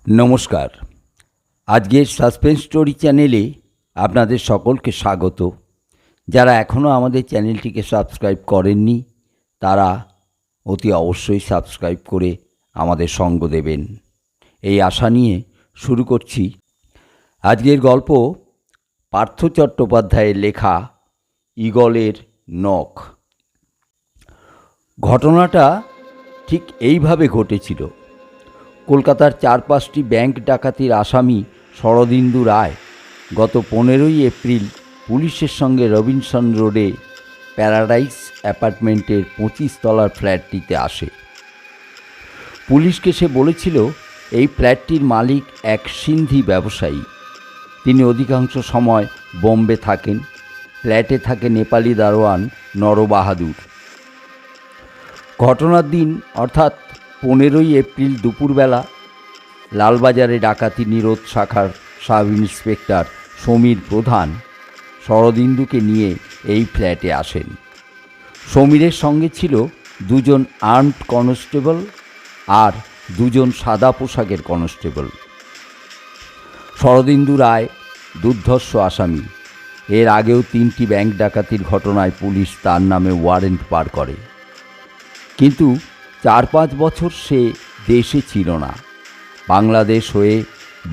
নমস্কার। আজকের suspense story চ্যানেলে আপনাদের সকলকে স্বাগত। যারা এখনও আমাদের চ্যানেলটিকে সাবস্ক্রাইব করেননি তারা অতি অবশ্যই সাবস্ক্রাইব করে আমাদের সঙ্গ দেবেন, এই আশা নিয়ে শুরু করছি আজকের গল্প। পার্থ চট্টোপাধ্যায়ের লেখা ঈগলের নখ। ঘটনাটা ঠিক এইভাবে ঘটেছিল। কলকাতার 4-5টি ব্যাংক ডাকাতির আসামি শরদিন্দু রায় গত 15ই এপ্রিল পুলিশের সঙ্গে রবিনসন রোডে প্যারাডাইস অ্যাপার্টমেন্টের 25 তলার ফ্ল্যাটটিতে আসে। পুলিশকে সে বলেছিল এই ফ্ল্যাটটির মালিক এক সিন্ধি ব্যবসায়ী। তিনি অধিকাংশ সময় বোম্বে থাকেন। ফ্ল্যাটে থাকে নেপালি দারোয়ান নরবাহাদুর। ঘটনার দিন অর্থাৎ 15ই এপ্রিল দুপুরবেলা লালবাজারে ডাকাতি নিরোধ শাখার সাব ইন্সপেক্টর সমীর প্রধান শরদিন্দুকে নিয়ে এই ফ্ল্যাটে আসেন। সমীরের সঙ্গে ছিল 2জন আর্মড কনস্টেবল আর 2জন সাদা পোশাকের কনস্টেবল। শরদিন্দু রায় দুর্ধর্ষ আসামি। এর আগেও 3টি ব্যাংক ডাকাতির ঘটনায় পুলিশ তার নামে ওয়ারেন্ট পার করে, কিন্তু 4-5 বছর সে দেশে ছিল না। বাংলাদেশ হয়ে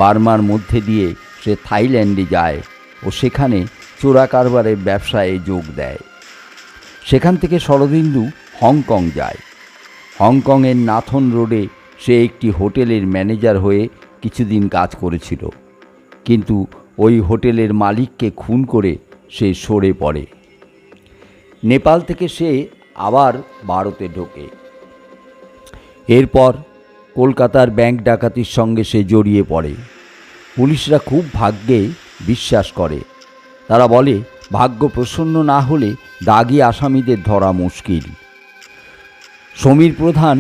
বার্মার মধ্যে দিয়ে সে থাইল্যান্ডে যায় ও সেখানে চোরা কারবারের ব্যবসায় যোগ দেয়। সেখান থেকে শরদিন্দু হংকং যায়। হংকংয়ের নাথন রোডে সে একটি হোটেলের ম্যানেজার হয়ে কিছুদিন কাজ করেছিল, কিন্তু ওই হোটেলের মালিককে খুন করে সে সরে পড়ে। নেপাল থেকে সে আবার ভারতে ঢোকে। এরপর কলকাতার ব্যাংক ডাকাতির সঙ্গে সে জড়িয়ে পড়ে। পুলিশরা খুব ভাগ্যে বিশ্বাস করে। তারা বলে ভাগ্য প্রসন্ন না হলে দাগি আসামিদের ধরা মুশকিল। সমীর প্রধান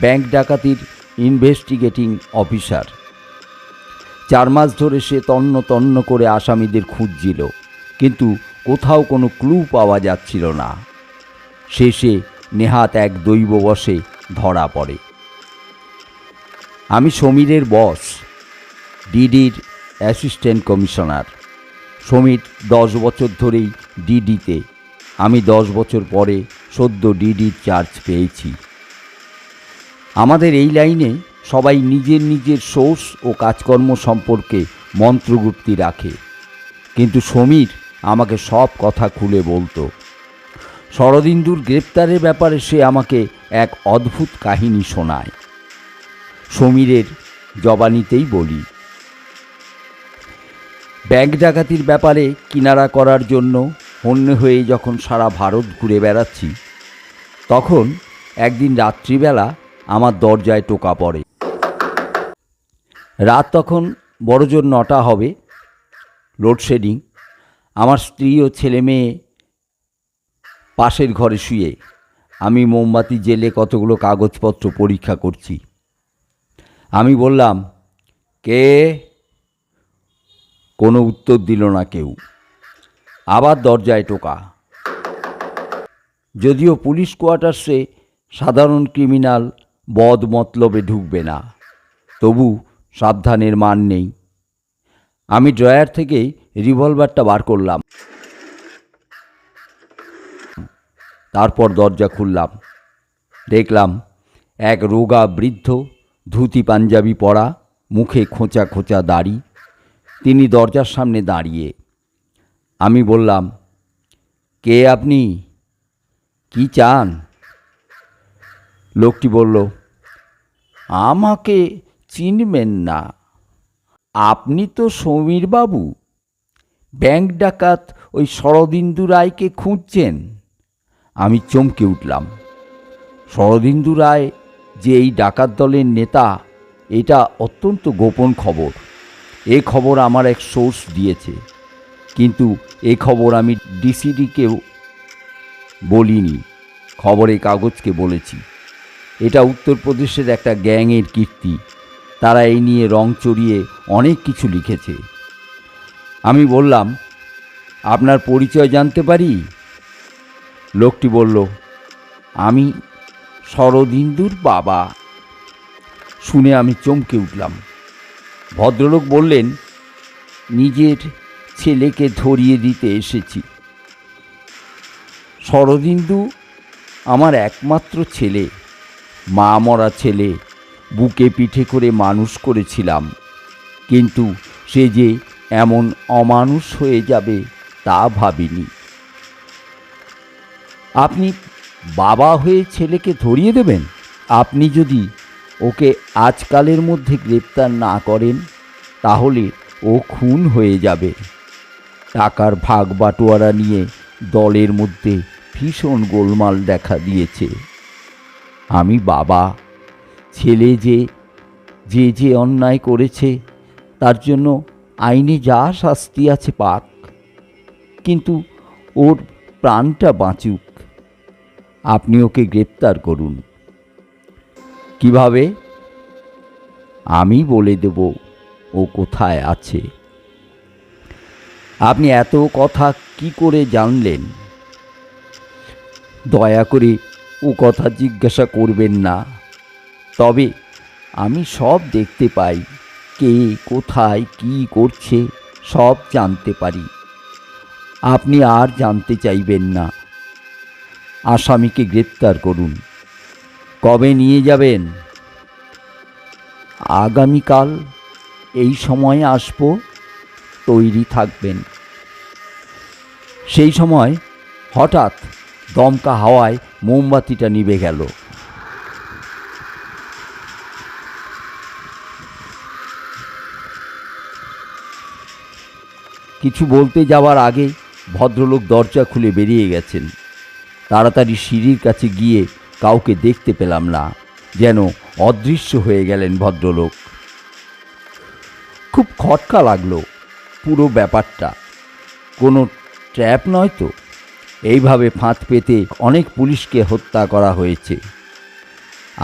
ব্যাংক ডাকাতির ইনভেস্টিগেটিং অফিসার। 4 মাস ধরে সে তন্ন তন্ন করে আসামিদের খুঁজছিল, কিন্তু কোথাও কোনো ক্লু পাওয়া যাচ্ছিল না। শেষে নেহাত এক দৈববশে ধরা পড়ে। আমি সমীরের বস, ডিডির অ্যাসিস্ট্যান্ট কমিশনার। সমীর 10 বছর ধরেই ডিডিতে। আমি 10 বছর পরে সদ্য ডিডির চার্জ পেয়েছি। আমাদের এই লাইনে সবাই নিজের নিজের সোর্স ও কাজকর্ম সম্পর্কে মন্ত্রগুপ্তি রাখে, কিন্তু সমীর আমাকে সব কথা খুলে বলতো। শরদিন্দুর গ্রেপ্তারের ব্যাপারে সে আমাকে এক অদ্ভুত কাহিনী শোনায়। সমীরের জবানিতেই বলি। ব্যাংক ডাকাতির ব্যাপারে কিনারা করার জন্য হন্যে হয়ে যখন সারা ভারত ঘুরে বেড়াচ্ছি, তখন একদিন রাত্রিবেলা আমার দরজায় টোকা পড়ে। রাত তখন বড়জোর 9টা হবে। লোডশেডিং। আমার স্ত্রী ও ছেলে মেয়ে পাশের ঘরে শুয়ে। আমি মোমবাতি জেলে কতগুলো কাগজপত্র পরীক্ষা করছি। আমি বললাম, কে? কোনো উত্তর দিল না কেউ। আবার দরজায় টোকা। যদিও পুলিশ কোয়ার্টার্সে সাধারণ ক্রিমিনাল বদ মতলবে ঢুকবে না, তবু সাবধানের মান নেই। আমি ড্রয়ার থেকে রিভলভারটা বার করলাম। তারপর দরজা খুললাম। দেখলাম এক রোগা বৃদ্ধ, ধুতি পাঞ্জাবি পরা, মুখে খোঁচা খোঁচা দাড়ি। তিনি দরজার সামনে দাঁড়িয়ে। আমি বললাম, কে আপনি? কি চান? লোকটি বলল, আমাকে চিনবেন না, আপনি তো সমীর বাবু। ব্যাংক ডাকাত ওই শরদিন্দু রায়কে খুঁজছেন। আমি চমকে উঠলাম। শরদিন্দু রায় যে এই ডাকাত দলের নেতা, এটা অত্যন্ত গোপন খবর। এ খবর আমার এক সোর্স দিয়েছে, কিন্তু এ খবর আমি ডিসিডিকেও বলিনি, খবরের কাগজকে বলেছি। এটা উত্তরপ্রদেশের একটা গ্যাংয়ের কীর্তি। তারা এই নিয়ে রং চড়িয়ে অনেক কিছু লিখেছে। আমি বললাম, আপনার পরিচয় জানতে পারি? লোকটি বলল, আমি শরদিন্দুর বাবা। শুনে আমি চমকে উঠলাম। ভদ্রলোক বললেন, নিজের ছেলেকে ধরিয়ে দিতে এসেছি। শরদিন্দু আমার একমাত্র ছেলে, মা মরা ছেলে, বুকে পিঠে করে মানুষ করেছিলাম, কিন্তু সে যে এমন অমানুষ হয়ে যাবে তা ভাবিনি। আপনি বাবা হয়ে ছেলেকে ধরিয়ে দেবেন? আপনি যদি ওকে আজকালের মধ্যে গ্রেপ্তার না করেন তাহলে ও খুন হয়ে যাবে। টাকার ভাগ বাটোয়ারা নিয়ে দলের মধ্যে ভীষণ গোলমাল দেখা দিয়েছে। আমি বাবা, ছেলে যে যে অন্যায় করেছে তার জন্য আইনে যা শাস্তি আছে পাক, কিন্তু ওর প্রাণটা বাঁচুক। আপনি ওকে গ্রেপ্তার করুন। কিভাবে? আমি বলে দেব ও কোথায় আছে। আপনি এত কথা কি করে জানলেন? দয়া করে ও কথা জিজ্ঞাসা করবেন না। তবে আমি সব দেখতে পাই, কে কোথায় কি করছে সব জানতে পারি। আপনি আর জানতে চাইবেন না। আসামিকে গ্রেপ্তার করুন। কবে নিয়ে যাবেন? আগামীকাল এই সময়ে আসব, তৈরি থাকবেন। সেই সময় হঠাৎ দমকা হাওয়ায় মোমবাতিটা নিভে গেল। কিছু বলতে যাওয়ার আগে ভদ্রলোক দরজা খুলে বেরিয়ে গেছেন। তাড়াতাড়ি সিঁড়ির কাছে গিয়ে কাউকে দেখতে পেলাম না, যেন অদৃশ্য হয়ে গেলেন ভদ্রলোক। খুব খটকা লাগলো পুরো ব্যাপারটা। কোনো ট্র্যাপ নয় তো? এইভাবে ফাঁদ পেতে অনেক পুলিশকে হত্যা করা হয়েছে।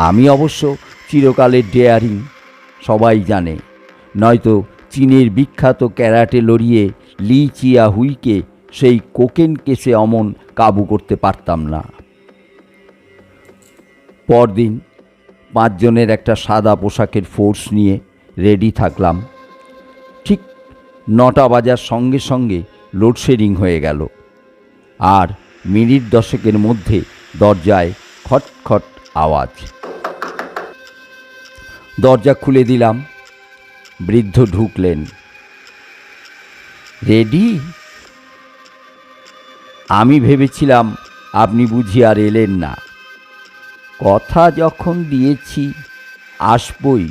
আমি অবশ্য চিরকালের ডেয়ারিং, সবাই জানে। নয়তো চীনের বিখ্যাত ক্যারাটে লড়িয়ে লি চিয়া হুইকে সেই কোকেন কেসে অমন কাবু করতে পারতাম না। পরদিন 5 জনের একটা সাদা পোশাকের ফোর্স নিয়ে রেডি থাকলাম। ঠিক 9টা বাজার সঙ্গে সঙ্গে লোডশেডিং হয়ে গেল, আর মিনিট 10-এর মধ্যে দরজায় খটখট আওয়াজ। দরজা খুলে দিলাম। বৃদ্ধ ঢুকলেন। রেডি? আমি ভেবেছিলাম আপনি বুঝি আর এলেন না। কথা যখন দিয়েছি আসবই,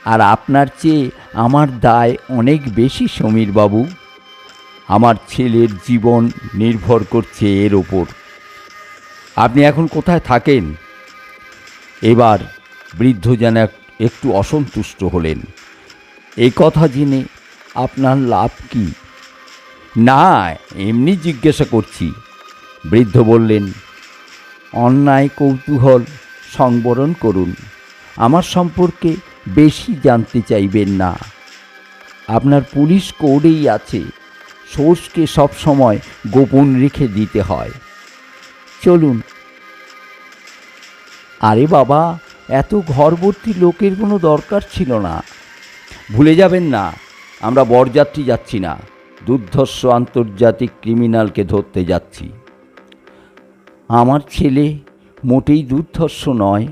আর আপনার চেয়ে আমার দায় অনেক বেশি সমীরবাবু। আমার ছেলের জীবন নির্ভর করছে এর ওপর। আপনি এখন কোথায় থাকেন? এবার বৃদ্ধ যেন একটু অসন্তুষ্ট হলেন। এই কথা জেনে আপনার লাভ কি? না, এমনি জিজ্ঞাসা করছি। বৃদ্ধ বললেন, অন্যায় কৌতূহল সংবরণ করুন। আমার সম্পর্কে বেশি জানতে চাইবেন না। আপনার পুলিশ কোডেই আছে, সোর্সকে সবসময় গোপন রেখে দিতে হয়। চলুন। আরে বাবা, এত ঘরভর্তি লোকের কোনো দরকার ছিল না। ভুলে যাবেন না, আমরা বরযাত্রী যাচ্ছি না, দুর্ধর্ষ আন্তর্জাতিক ক্রিমিনালকে ধরতে যাচ্ছি। আমার ছেলে মোটেই দুর্ধর্ষ নয়।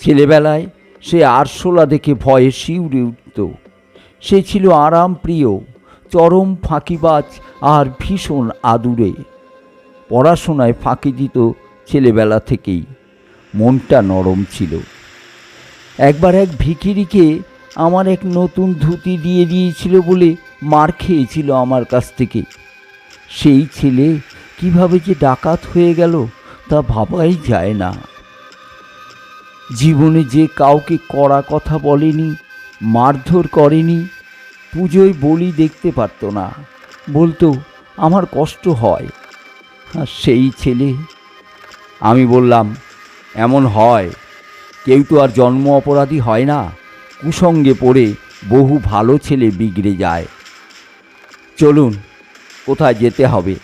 ছেলেবেলায় সে আরশোলা দেখে ভয়ে শিউরে উঠত। সে ছিল আরাম প্রিয়, চরম ফাঁকিবাজ আর ভীষণ আদুরে। পড়াশোনায় ফাঁকি দিত ছেলেবেলা থেকেই। মনটা নরম ছিল। একবার এক ভিখিরিকে আমার এক নতুন ধুতি দিয়ে দিয়েছিল বলে মার খেয়েছিল আমার কাছ থেকে। সেই ছেলে কিভাবে যে ডাকাত হয়ে গেল তা ভাবাই যায় না। জীবনে যে কাউকে কড়া কথা বলেনি, মারধর করেনি, পুজোয় বলি দেখতে পারত না, বলতো আমার কষ্ট হয়। আর সেই ছেলে। আমি বললাম, এমন হয়, কেউ তো আর জন্ম অপরাধী হয় না। কুসঙ্গে পড়ে বহু ভালো ছেলে বিগড়ে যায়। চলুন, কোথায় যেতে হবে?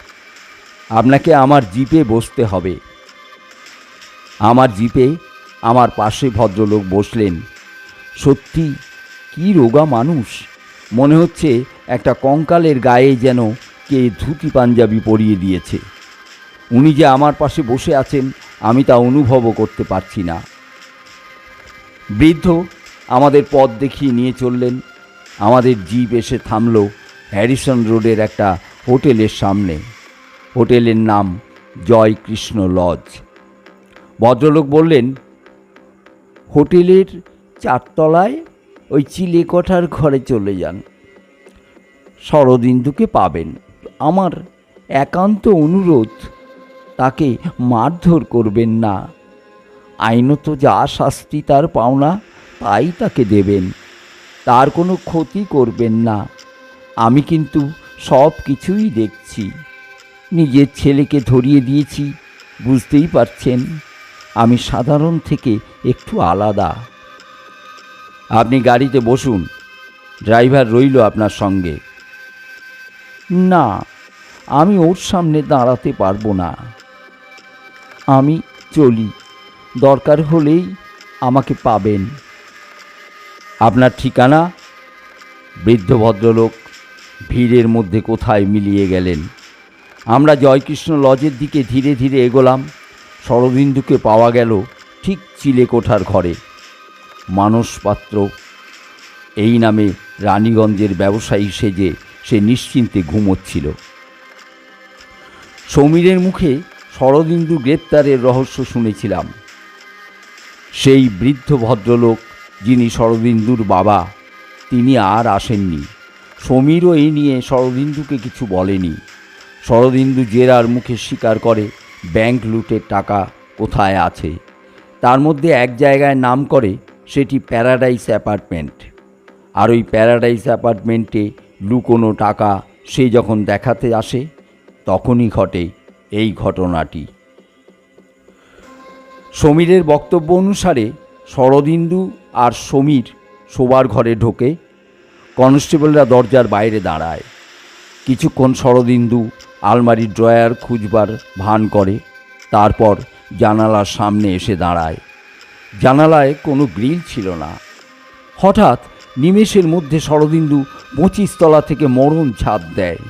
আপনাকে আমার জিপে বসতে হবে। আমার জিপে আমার পাশে ভদ্রলোক বসলেন। সত্যি কি রোগা মানুষ, মনে হচ্ছে একটা কঙ্কালের গায়ে যেন কে ধুতি পাঞ্জাবি পরিয়ে দিয়েছে। উনি যে আমার পাশে বসে আছেন আমি তা অনুভবও করতে পারছি না। বৃদ্ধ আমাদের পথ দেখিয়ে নিয়ে চললেন। আমাদের জিপ এসে থামল হ্যারিসন রোডের একটা হোটেলের সামনে। হোটেলের নাম জয় কৃষ্ণ লজ। ভদ্রলোক বললেন, হোটেলের 4 তলায় ওই চিলেকোঠার ঘরে চলে যান, শরদিন্দুকে পাবেন। আমার একান্ত অনুরোধ, তাকে মারধর করবেন না। আইনত যা শাস্তি তার পাওনা তাই তাকে দেবেন, তার কোনো ক্ষতি করবেন না। আমি কিন্তু সব কিছুই দেখছি, নিজের ছেলেকে ধরিয়ে দিয়েছি, বুঝতেই পারছেন আমি সাধারণ থেকে একটু আলাদা। আপনি গাড়িতে বসুন, ড্রাইভার রইল আপনার সঙ্গে। না, আমি ওর সামনে দাঁড়াতে পারবো না। আমি চলি, দরকার হলেই আমাকে পাবেন। আপনার ঠিকানা? বৃদ্ধ ভদ্রলোক ভিড়ের মধ্যে কোথায় মিলিয়ে গেলেন। আমরা জয়কৃষ্ণ লজের দিকে ধীরে ধীরে এগোলাম। শরদিন্দুকে পাওয়া গেল ঠিক চিলেকোঠার ঘরে। মানস পাত্র এই নামে রানীগঞ্জের ব্যবসায়ী সেজে সে নিশ্চিন্তে ঘুমোচ্ছিল। সমীরের মুখে শরদিন্দু গ্রেপ্তারের রহস্য শুনেছিলাম। সেই বৃদ্ধ ভদ্রলোক যিনি শরদিন্দুর বাবা, তিনি আর আসেননি। সমীরও এই নিয়ে শরদিন্দুকে কিছু বলেনি। শরদিন্দু জেরার মুখে স্বীকার করে ব্যাংক লুটের টাকা কোথায় আছে। তার মধ্যে এক জায়গায় নাম করে, সেটি প্যারাডাইস অ্যাপার্টমেন্ট। আর ওই প্যারাডাইস অ্যাপার্টমেন্টে লুকোনো টাকা সে যখন দেখাতে আসে তখনই ঘটে এই ঘটনাটি। সমীরের বক্তব্য অনুসারে শরদিন্দু আর সমীর শোবার ঘরে ঢোকে। কনস্টেবলরা দরজার বাইরে দাঁড়ায়। কিছুক্ষণ শরদিন্দু আলমারির ড্রয়ার খুঁজবার ভান করে, তারপর জানালার সামনে এসে দাঁড়ায়। জানালায় কোনো গ্রিল ছিল না। হঠাৎ নিমেষের মধ্যে শরদিন্দু 25 তলা থেকে মরণ ঝাঁপ দেয়।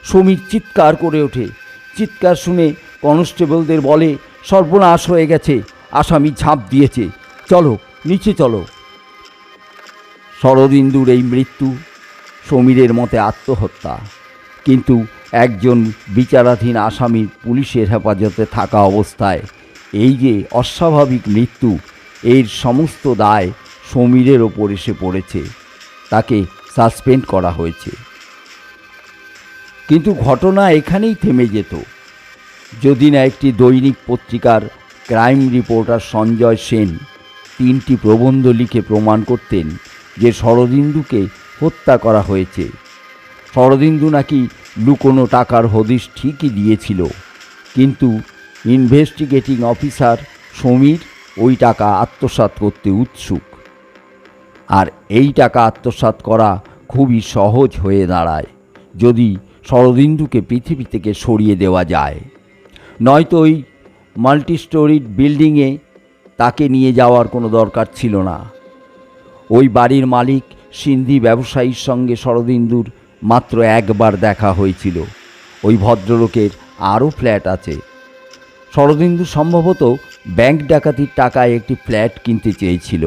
সমীর চিৎকার করে ওঠে। চিৎকার শুনে কনস্টেবলদের বলে, সর্বনাশ হয়ে গেছে, আসামি ঝাঁপ দিয়েছে, চলো নিচে চলো। শরদিন্দুর এই মৃত্যু সমীরের মতে আত্মহত্যা, কিন্তু একজন বিচারাধীন আসামির পুলিশের হেফাজতে থাকা অবস্থায় এই যে অস্বাভাবিক মৃত্যু, এর সমস্ত দায় সমীরের ওপর এসে পড়েছে। তাকে সাসপেন্ড করা হয়েছে। কিন্তু ঘটনা এখানেই থেমে যেত যদি না একটি দৈনিক পত্রিকার ক্রাইম রিপোর্টার সঞ্জয় সেন 3টি প্রবন্ধ লিখে প্রমাণ করতেন যে শরদিন্দুকে হত্যা করা হয়েছে। শরদিন্দু নাকি লুকোনো টাকার হদিশ ঠিকই দিয়েছিল, কিন্তু ইনভেস্টিগেটিং অফিসার সমীর ওই টাকা আত্মসাৎ করতে উৎসুক। আর এই টাকা আত্মসাৎ করা খুবই সহজ হয়ে দাঁড়ায় যদি শরদিন্দুকে পৃথিবী থেকে সরিয়ে দেওয়া যায়। নয়তো ওই মাল্টিস্টোরিড বিল্ডিংয়ে তাকে নিয়ে যাওয়ার কোনো দরকার ছিল না। ওই বাড়ির মালিক সিন্ধি ব্যবসায়ীর সঙ্গে শরদিন্দুর মাত্র একবার দেখা হয়েছিল। ওই ভদ্রলোকের আরও ফ্ল্যাট আছে। শরদিন্দু সম্ভবত ব্যাংক ডাকাতির টাকায় একটি ফ্ল্যাট কিনতে চেয়েছিল।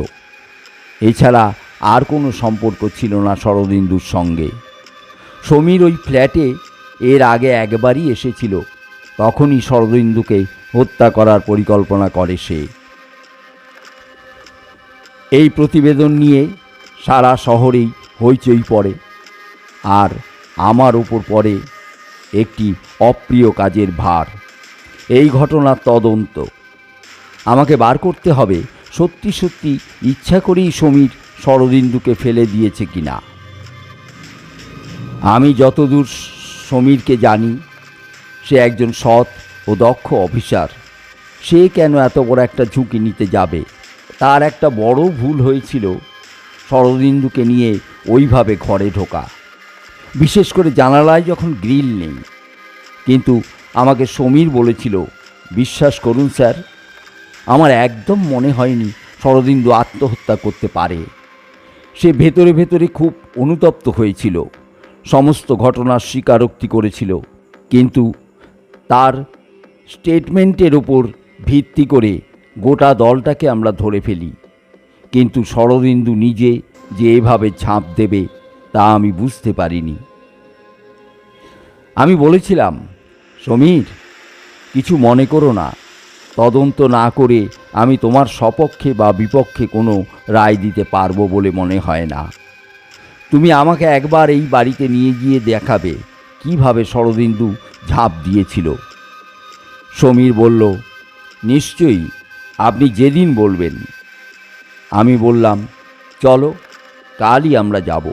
এছাড়া আর কোনো সম্পর্ক ছিল না শরদিন্দুর সঙ্গে। সমীর ওই ফ্ল্যাটে এর আগে একবারই এসেছিল, তখনই শরদিন্দুকে হত্যা করার পরিকল্পনা করে সে। এই প্রতিবেদন নিয়ে সারা শহরেই হইচই পড়ে, আর আমার উপর পড়ে একটি অপ্রিয় কাজের ভার। এই ঘটনার তদন্ত আমাকে বার করতে হবে, সত্যি সত্যি ইচ্ছা করেই সমীর শরদিন্দুকে ফেলে দিয়েছে কিনা। আমি যতদূর সমীরকে জানি, সে একজন সৎ ও দক্ষ অফিসার। সে কেন এত বড় একটা ঝুঁকি নিতে যাবে? তার একটা বড় ভুল হয়েছিল শরদিন্দুকে নিয়ে ওইভাবে ঘরে ঢোকা, বিশেষ করে জানালায় যখন গ্রিল নেই। কিন্তু আমাকে সমীর বলেছিল, বিশ্বাস করুন স্যার, আমার একদম মনে হয়নি শরদিন্দু আত্মহত্যা করতে পারে। সে ভেতরে ভেতরে খুব অনুতপ্ত হয়েছিল, সমস্ত ঘটনার স্বীকারোক্তি করেছিল, কিন্তু তার স্টেটমেন্টের ওপর ভিত্তি করে গোটা দলটাকে আমরা ধরে ফেলি। কিন্তু শরদিন্দু নিজে যে এভাবে ঝাঁপ দেবে তা আমি বুঝতে পারিনি। আমি বলেছিলাম, সমীর, কিছু মনে করো না, তদন্ত না করে আমি তোমার সপক্ষে বা বিপক্ষে কোনো রায় দিতে পারবো বলে মনে হয় না। তুমি আমাকে একবার এই বাড়িতে নিয়ে গিয়ে দেখাবে কিভাবে শরদিন্দু ঝাঁপ দিয়েছিল। সমীর বলল, নিশ্চয়ই, আপনি যেদিন বলবেন। আমি বললাম, চলো, কালই আমরা যাব।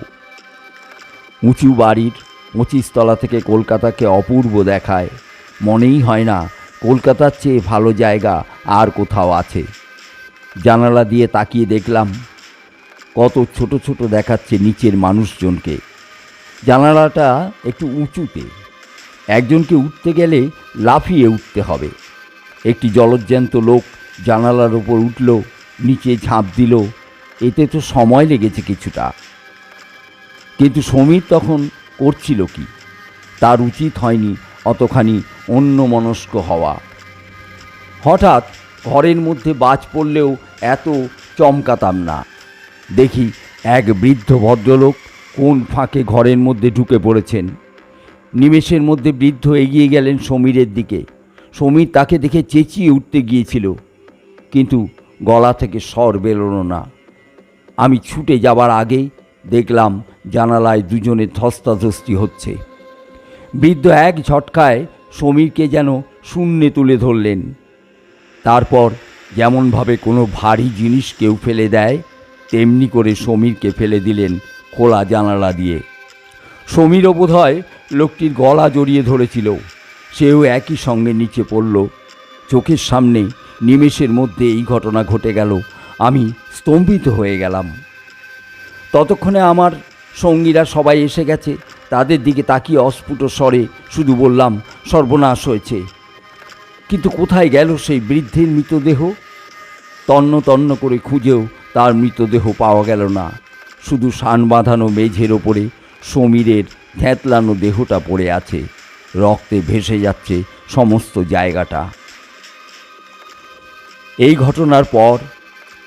উঁচু বাড়ির 25 তলা থেকে কলকাতাকে অপূর্ব দেখায়। মনেই হয় না কলকাতার চেয়ে ভালো জায়গা আর কোথাও আছে। জানালা দিয়ে তাকিয়ে দেখলাম কত ছোট ছোট দেখাচ্ছে নিচের মানুষজনকে। জানালাটা একটু উঁচুতে, একজনকে উঠতে গেলে লাফিয়ে উঠতে হবে। একটি জলজ্যান্ত লোক জানালার ওপর উঠল, নিচে ঝাঁপ দিল। এতে তো সময় লেগেছে কিছুটা, কিন্তু সমীর তখন করছিল কি? তার উচিত হয়নি অতখানি অন্যমনস্ক হওয়া। হঠাৎ ঘরের মধ্যে বাজ পড়লেও এত চমকাতাম না। দেখি এক বৃদ্ধ ভদ্রলোক কোন ফাঁকে ঘরের মধ্যে ঢুকে পড়েছেন। নিমেষের মধ্যে বৃদ্ধ এগিয়ে গেলেন সমীরের দিকে। সমীর তাকে দেখে চেঁচিয়ে উঠতে গিয়েছিল, কিন্তু গলা থেকে স্বর বেরোলো না। আমি ছুটে যাবার আগেই দেখলাম জানালায় দুজনে ধস্তাধস্তি হচ্ছে। বৃদ্ধ এক ঝটকায় সমীরকে যেন শূন্যে তুলে ধরলেন। তারপর যেমনভাবে কোনো ভারী জিনিস কেউ ফেলে দেয় তেমনি করে সমীরকে ফেলে দিলেন খোলা জানালা দিয়ে। সমীরও বোধহয় লোকটির গলা জড়িয়ে ধরেছিল। সেও একই সঙ্গে নিচে পড়ল। চোখের সামনে নিমেষের মধ্যে এই ঘটনা ঘটে গেল। আমি স্তম্ভিত হয়ে গেলাম। ততক্ষণে আমার সঙ্গীরা সবাই এসে গেছে। তাদের দিকে তাকিয়ে অস্ফুট স্বরে শুধু বললাম, সর্বনাশ হয়েছে। কিন্তু কোথায় গেল সেই বৃদ্ধের মৃতদেহ? তন্ন তন্ন করে খুঁজেও তার মৃতদেহ পাওয়া গেল না। শুধু শান বাঁধানো মেঝের ওপরে সমীরের থ্যাতলানো দেহটা পড়ে আছে। রক্তে ভেসে যাচ্ছে সমস্ত জায়গাটা। এই ঘটনার পর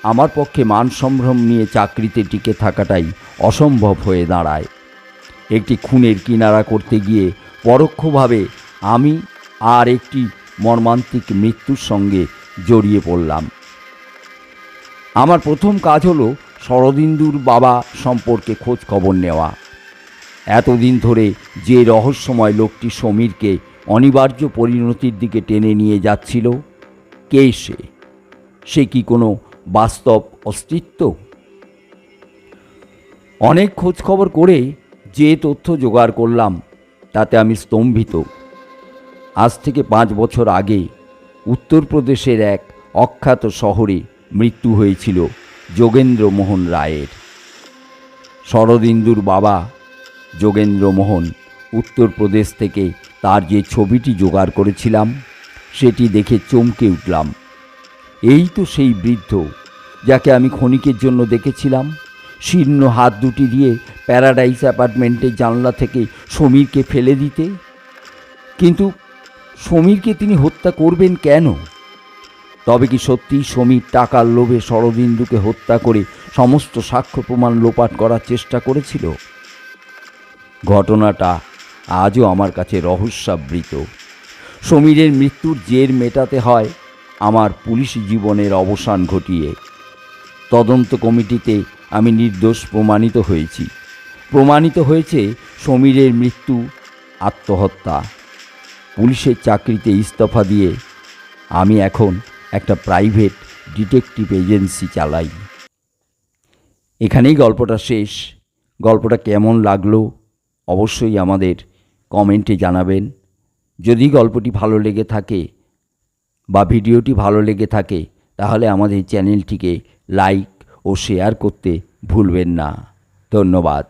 আমার পক্ষে মান সম্ভ্রম নিয়ে চাকরিতে টিকে থাকাটাই অসম্ভব হয়ে দাঁড়ায়। একটি খুনের কিনারা করতে গিয়ে পরোক্ষভাবে আমি আর একটি মর্মান্তিক মৃত্যুর সঙ্গে জড়িয়ে পড়লাম। আমার প্রথম কাজ হলো শরদিন্দুর বাবা সম্পর্কে খোঁজ খবর নেওয়া। এতদিন ধরে যে রহস্যময় লোকটি সমীরকে অনিবার্য পরিণতির দিকে টেনে নিয়ে যাচ্ছিল, কে সে? সে কি কোনো বাস্তব অস্তিত্ব? অনেক খোঁজ খবর করে যে তথ্য জোগাড় করলাম তাতে আমি স্তম্ভিত। আজ থেকে 5 বছর আগে উত্তরপ্রদেশের এক অখ্যাত শহরে মৃত্যু হয়েছিল যোগেন্দ্র মোহন রায়ের। শরদিন্দুর বাবা যোগেন্দ্র মোহন উত্তরপ্রদেশ থেকে তার যে ছবিটি জোগাড় করেছিলাম সেটি দেখে চমকে উঠলাম। এই তো সেই বৃদ্ধ যাকে আমি ক্ষণিকের জন্য দেখেছিলাম শীর্ণ হাত দুটি দিয়ে প্যারাডাইস অ্যাপার্টমেন্টের জানলা থেকে সমীরকে ফেলে দিতে। কিন্তু সমীরকে তিনি হত্যা করবেন কেন? তবে কি সত্যি সমীর টাকার লোভে শরদিন্দুকে হত্যা করে সমস্ত সাক্ষ্য প্রমাণ লোপাট করার চেষ্টা করেছিল? ঘটনাটা আজও আমার কাছে রহস্যাবৃত। সমীরের মৃত্যুর জের মেটাতে হয় আমার পুলিশি জীবনের অবসান ঘটিয়ে। তদন্ত কমিটিতে আমি নির্দোষ প্রমাণিত হয়েছি। প্রমাণিত হয়েছে সমীরের মৃত্যু আত্মহত্যা। পুলিশের চাকরিতে ইস্তফা দিয়ে আমি এখন একটা প্রাইভেট ডিটেকটিভ এজেন্সি চালাই। এখানেই গল্পটা শেষ। গল্পটা কেমন লাগলো অবশ্যই আমাদের কমেন্টে জানাবেন। যদি গল্পটি ভালো লেগে থাকে বা ভিডিওটি ভালো লেগে থাকে তাহলে আমাদের চ্যানেলটিকে লাইক ও শেয়ার করতে ভুলবেন না। ধন্যবাদ।